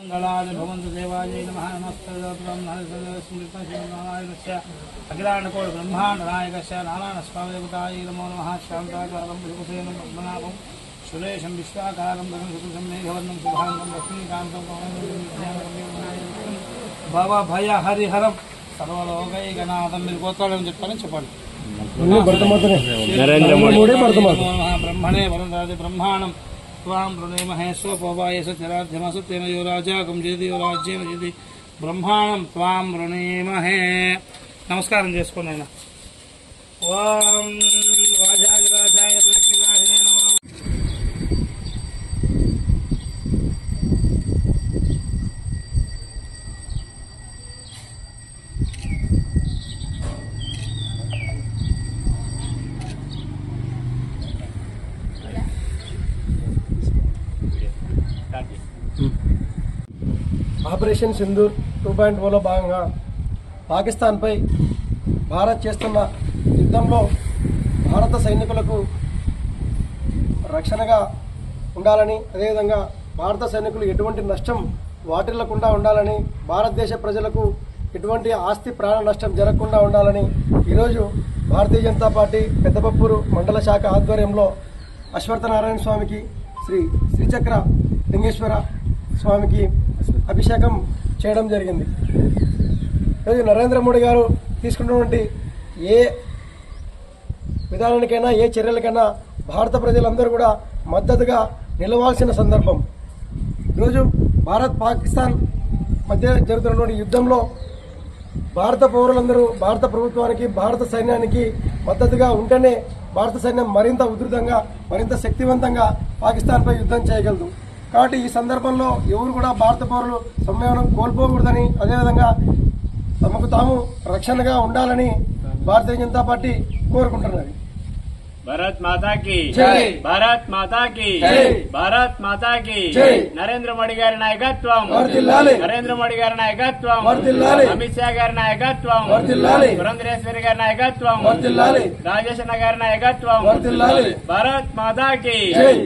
मंगलानि भवन्तु देवाय नमः नमस्ते अखिलांडकोटि ब्रह्मांड नायकस्य नारायणस्वामिदेवताय नमो नमः शान्ताकारं भुजगसेनं पद्मनाभं सुरेशं विश्वाकारं गगनसदृशं मेघवर्णं शुभांगं लक्ष्मीकान्तं बाबा भय हरिहरं सर्वलोकैकनाथं మీరు గోత్రాలను చెప్పాలని చెప్పండి. నరేంద్ర మోడీ బ్రహ్మణే వరదాది బ్రహ్మాణం त्वां प्रणेमहे स्वपवाय सत्यराध्यमसु तेन यो राजा गंजेति यो राज्येन यदि ब्रह्माणं त्वां प्रणेमहे नमस्कारं చేసుకోండి ఆయన ఓం వాజాగ్రాజాయ ప్రతిగ్రాహినే నమః ఆపరేషన్ సింధూర్ 2.0లో భాగంగా పాకిస్తాన్పై భారత్ చేస్తున్న యుద్ధంలో భారత సైనికులకు రక్షణగా ఉండాలని, అదేవిధంగా భారత సైనికులు ఎటువంటి నష్టం వాటిల్లకుండా ఉండాలని, భారతదేశ ప్రజలకు ఎటువంటి ఆస్తి ప్రాణ నష్టం జరగకుండా ఉండాలని ఈరోజు భారతీయ జనతా పార్టీ పెద్దపప్పూరు మండల శాఖ ఆధ్వర్యంలో అశ్వత్థనారాయణ స్వామికి శ్రీచక్ర లింగేశ్వర స్వామికి అభిషేకం చేయడం జరిగింది. ఈరోజు నరేంద్ర మోడీ గారు తీసుకున్నటువంటి ఏ విధానానికైనా ఏ చర్యలకైనా భారత ప్రజలందరూ కూడా మద్దతుగా నిలవాల్సిన సందర్భం. ఈరోజు భారత్ పాకిస్తాన్ మధ్య జరుగుతున్నటువంటి యుద్ధంలో భారత పౌరులందరూ భారత ప్రభుత్వానికి భారత సైన్యానికి మద్దతుగా ఉంటేనే భారత సైన్యం మరింత ఉధృతంగా మరింత శక్తివంతంగా పాకిస్తాన్పై యుద్ధం చేయగలదు. కాబట్టి ఈ సందర్భంలో ఎవరు కూడా భారత పౌరులు సంయమనం కోల్పోకూడదని, అదేవిధంగా తమకు తాము రక్షణగా ఉండాలని భారతీయ జనతా పార్టీ కోరుకుంటున్నది. भारत माता की जय, भारत माता की जय, भारत माता की जय. नरेंद्र मोदी गारी नायकत्వం వర్ధిల్లాలి, నరేంద్ర మోడీ గారి నాయకత్వం వర్ధిల్లాలి, అమిత్ షా గారి నాయకత్వం వర్ధిల్లాలి, పురంధరేశ్వరి గారి నాయకత్వం వర్ధిల్లాలి, రాజేష్ అన్న గారి నాయకత్వం వర్ధిల్లాలి. భారత్ మాతా की जय.